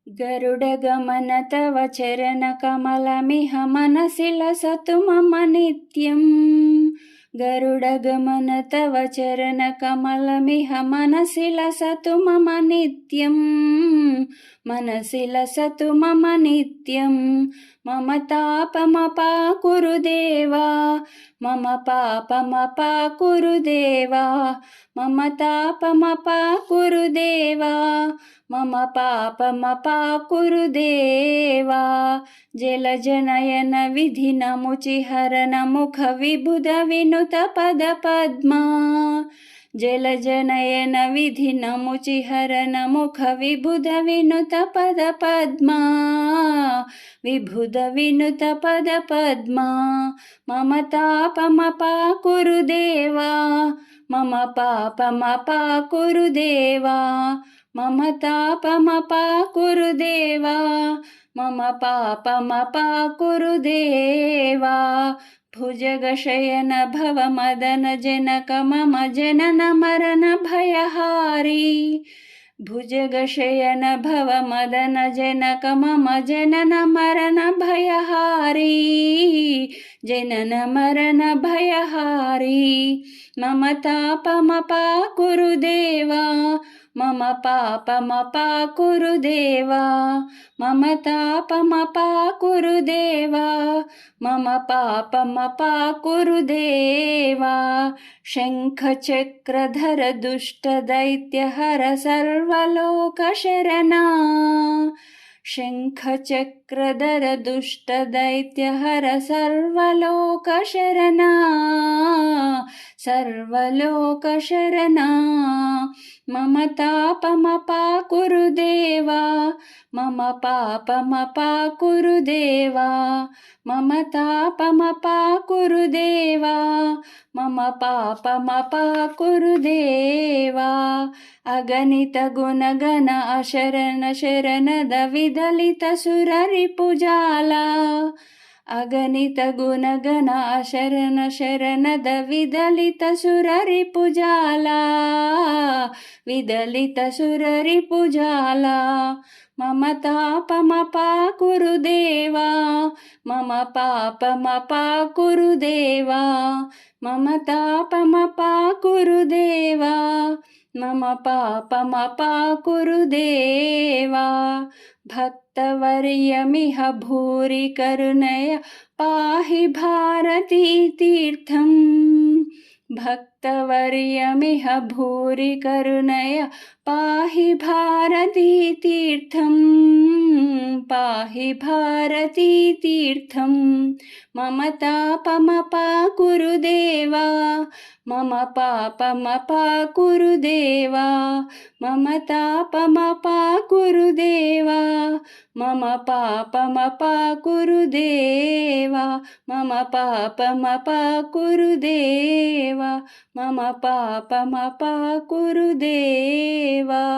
गरुडगमन तव चरणकमलमिह मनसि लसतु मम नित्यम्। गरुडगमन तव चरणकमलमिह मनसि लसतु मम नित्यम्। मनसि लसतु मम नित्यम्। मम तापमपाकुरु देवा, मम पापमपाकुरु देवा, मम तापमपाकुरु देवा, मम पापमपाकुरु देवा। जलजनयन विधिनमुचिहरन मुख विबुध विनुत पद पद्मा। जलजनयन विधिनमुचिहरन मुख विबुध विनुत पद पद्मा। विबुध विनुत पद पद्मा। मम तापमपाकुरु देवा, मम पापमपाकुरु देवा, मम तापमपाकुरु देवा, मम पापमपाकुरु देवा। भुजगशयन भव मदन जनक मम जनन मरण भयहारी। भुजगशयन भव मदन जनक मम जनन मरण भयहारी। जनन मरण भयहारी। मम तापमपाकुरु देवा, मम पापमपाकुरु देवा, मम तापमपाकुरु देवा, मम पापमपाकुरु देवा। शङ्खचक्रधर दुष्टदैत्यहर सर्वलोकशरणा। शङ्खचक्रधर दुष्टदैत्यहर सर्वलोकशरणा। सर्वलोकशरणा। मम तापमपाकुरु देवा, मम पापमपाकुरु देवा, मम तापमपाकुरु देवा, मम पापमपाकुरु देवा। अगणित गुणगण अशरण शरणद विदलित सुररिपुजाला। अगणित गुणगण अशरण शरणद विदलित सुररिपुजाला। विदलित सुररिपुजाला। मम तापमपाकुरु देवा, मम पापमपाकुरु देवा, मम तापमपाकुरु देवा, मम पापमपाकुरु देवा। भक्तवर्यमिह भूरि करुणया पाहि भारती तीर्थम्। भक्तवर्यमिह भूरि करुणया पाहि भारती तीर्थम्। पाहि भारती तीर्थम्। मम तापमपाकुरु देवा, मम पापमपाकुरु देवा, मम तापमपाकुरु देवा, मम पापमपाकुरु देवा, मम पापमपाकुरु देवा, मम पापमपाकुरु देवा।